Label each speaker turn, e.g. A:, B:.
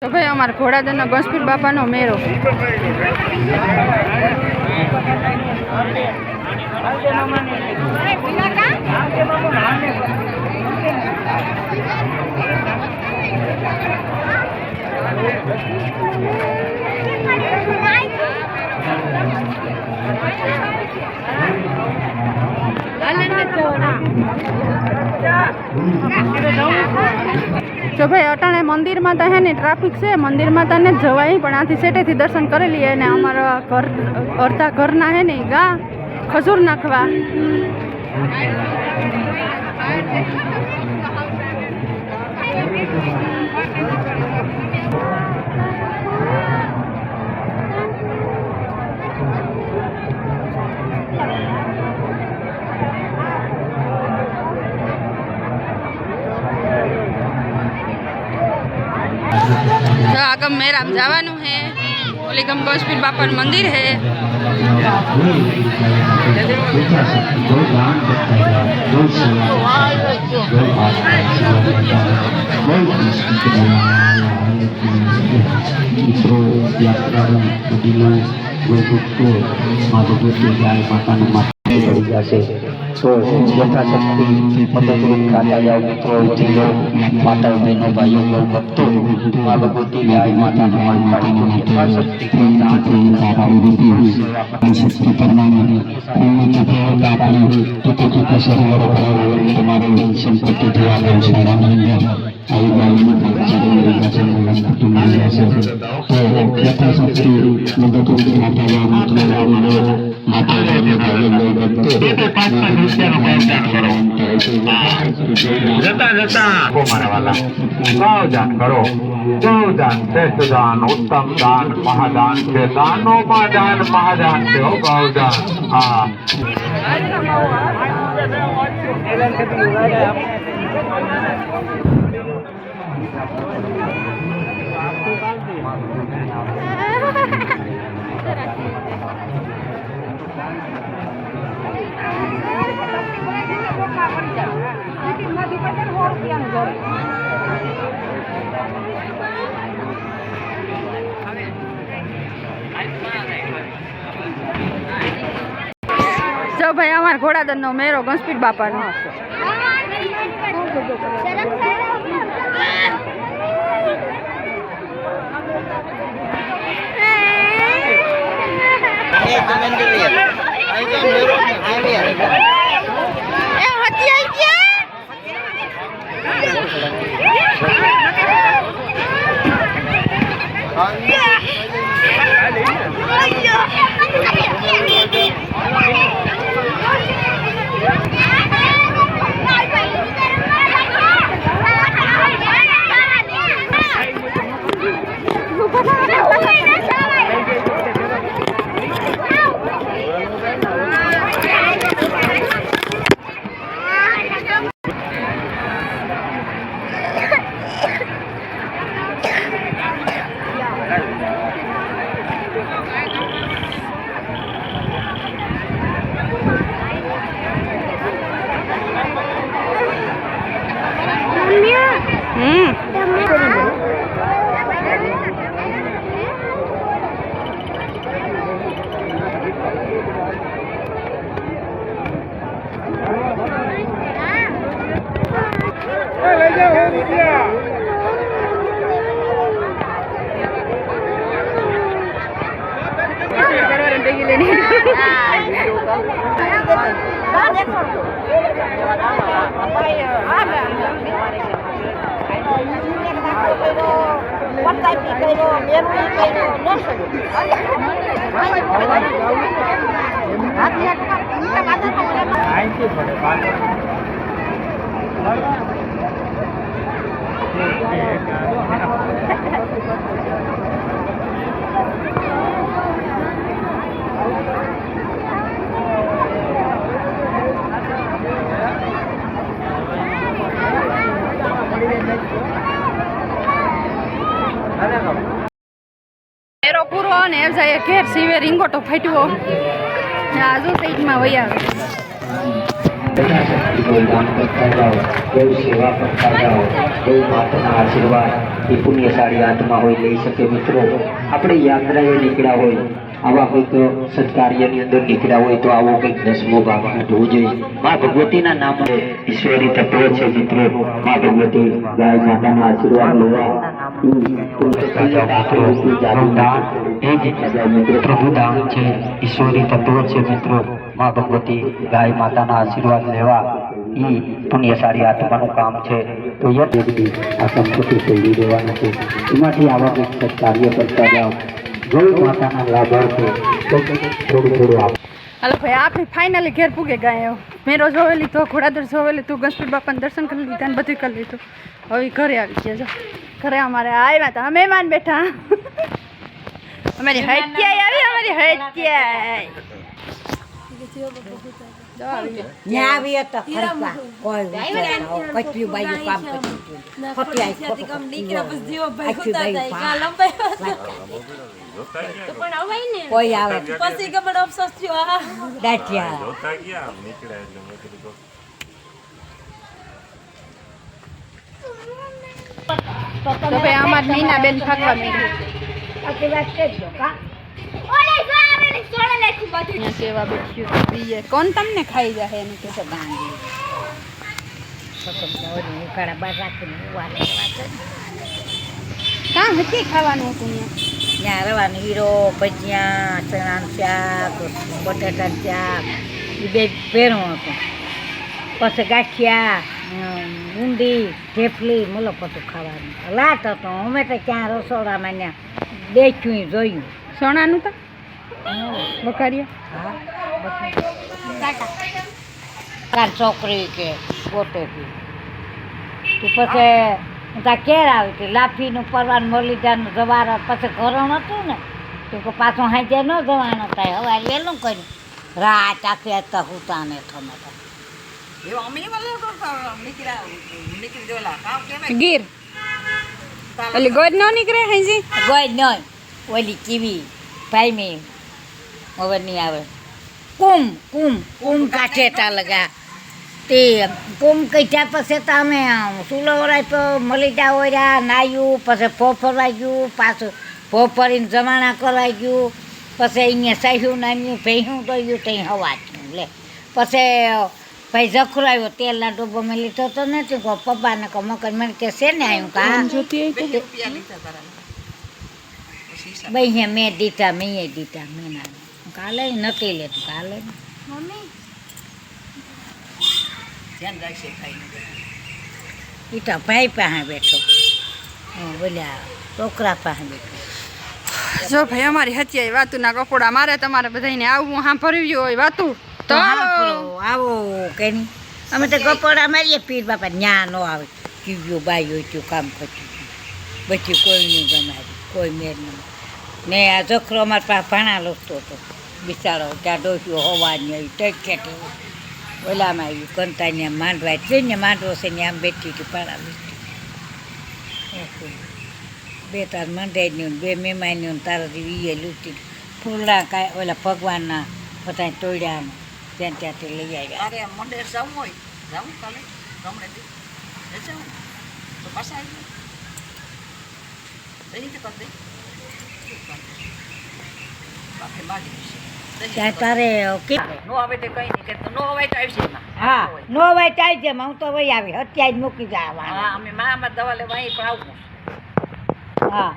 A: તો ભાઈ અમારા ઘોડાદરના ગણપતિ બાપાનો મેળો જો ભાઈ અટાણે મંદિર માં તો હે ને ટ્રાફિક છે, મંદિર માં તને જવાય પણ આથી સેટેથી દર્શન કરી લઈએ અને અમારા ઘર અડધા ઘરના હે ને ગા ખજૂર નાખવા तो आगम मेराम जावानू है ओलीगम गणपति बापा मंदिर है।
B: तो यथाशक्ति मददरूप करता जाओ मित्रों, जिलो माता बहनों भाइयों गौ भक्तों माँ भगवती गाय माता नमन पाड़ी को यथाशक्ति
C: गौदान करो। गौदान श्रेष्ठ दान, उत्तम दान, महादान से दानों में दान महादान से हो गौदान। हाँ
A: जो भाई हमारे घोड़ादर नो मेरो गणपति बापा नो मेरो पूरो ने एम जाए घेर सीवे रिंगोटो फाट्यो आजू साइड में वही आवे
B: યથાશક્તિ ગૌ દાન કરતા જાઓ, ગૌ સેવા કરતા જાઓ. ગૌ માતાના આશીર્વાદ એ પુણ્યશાળી આત્મા હોય લઈ શકે. મિત્રો આપણે યાત્રાએ નીકળ્યા હોય, આવા કોઈક સત્કાર્યની અંદર નીકળ્યા હોય તો આવો કંઈક 10મો ભાગ હોવો જોઈએ. મા ભગવતીના નામ ઈશ્વરી તત્વ છે. મિત્રો મા ભગવતી ગાય માતાના આશીર્વાદ લેવા પ્રભુદાન છે, ઈશ્વરી તત્વ છે. મિત્રો મા ભગવતી ગાય માતાના આશીર્વાદ લેવા એ પુણ્યશાળી આત્માનું કામ છે. તો આ સંપત્તિ શૈલી દેવાનું છે. એમાંથી આવા કંઈક સત્કાર્ય કરતા જાઓ. ગૌ માતાના લાભાર્થે થોડું આપ.
A: હાલો ભાઈ, આપણે ફાઇનલી ઘેર પૂગે ગયા. મેરો જોવે લીધો, ઘોડાદોર જોવે લીધું, ગણપતિ બાપાને દર્શન કરી લીધા ને બધું કરી લીધું. હવે ઘરે આવી ગયા. જો ઘરે અમારે આવ્યા હતા, મહેમાન બેઠા. અમારી હત્યા આવી, અમારી હત્યા
D: કોઈ આવે પછી ગમણ અફસોસ થયો દાઠિયા
A: તો ભાઈ અમાર મીના બેન ફાકવા માંડી. અહીંયા સેવા બેઠ્યું પીએ. કોણ તમને ખાઈ જાય એમ કે કાં હતી ખાવાનું હતું
D: ત્યાં રવાનું હીરો, ભજીયા, ચણાનું શાક, બટાટાનું શાક એ બે ભેરું હતું. પછી ગાંઠિયા, ઊંડી, ઢેફલી, મુલપતું ખાવાનું. લાટ હતો. અમે તો ક્યાં રસોડામાં ત્યાં દેખ્યું જોયું.
A: સોનાનું તો વઘાર્યા.
D: તાર છોકરી કે ગોટેથી તું પછી ત્યાં કેર આવી હતી. લાફીનું પરવાનું મોરલીદારનું જવાર પછી ઘરણ હતું ને તો પાછું હાજર ન જવાનું થાય. હવે વહેલું કર્યું. રાત આખી હતા હુતા ને થતા
A: ગીર ઓલી ગોદ ન નીકળે હાજી
D: ગોઈ નહીં ઓલી ચીવી ભાઈ હવે નહીં આવે. કુમ કાઠે તા લગા તે કુમ કીધા પછી તો અમે ચૂલો વરાય મલીટા ઓર્યા, નાયું, પછી ફોફરવા ગયું, પાછું ફોફરીને જમાણા કરાઈ ગયું, પછી અહીંયા સહ્યું નામ્યું, ભેહું દોયું ત્યાં હવા થયું. લે પછી ભાઈ જખરાયો તેલના ડબ્બો મેં લીધો તો નથી કહો પપ્પાને કહો મકર મને કે છે ને આવ્યું કા ભાઈ મેં દીધા મેં દીધા મેં ના કાલે નથી લેતું કાલે એ તો ભાઈ પાસે બેઠો, બોલ્યા છોકરા પાસે બેઠો.
A: જો ભાઈ અમારી હત્યા વાતુના કપડા મારે તમારે બધાને આવું સાંભળ્યું હોય વાતું તો
D: આવો કે નહીં. અમે તો કપડા મારીએ પીર બાપા ન્યા ન આવે. કીવ્યું બાઈ હોય તું કામ કરતું પછી કોઈ નહીં ગમારી કોઈ મેર નહીં. ને આ જખરો અમારા પાસે ભાણા લોસતો હતો બિચારો. ત્યાં ડોસ્યો હોવાની આવી ટેકેટે ઓલામાં આવ્યું કંતાને માંડવા જઈને માંડવો છે ને આમ બેઠી હતી પાણા બેઠી. બે તાર મંડાઈની બે મહેમાનની તારાથી એ લૂંટી ફૂલડા કાંઈ ઓલા ભગવાનના બધા તોડ્યા ને ત્યાં ત્યાંથી લઈ આવ્યા.
E: અરે મંદિર જવું હોય જવું કાલે ગમડે જવું તો પાછા આવી
D: ત્યાં તારે
E: નો આવે તો કઈ નહીં કે નો આવે તો આવશે એમાં.
D: હા નો હોય તો આવી જાય. હું તો વહી આવી અત્યારે જ મૂકી જવા.
E: હા અમે મારામાં દવા લેવા અહીં પણ આવું.
D: હા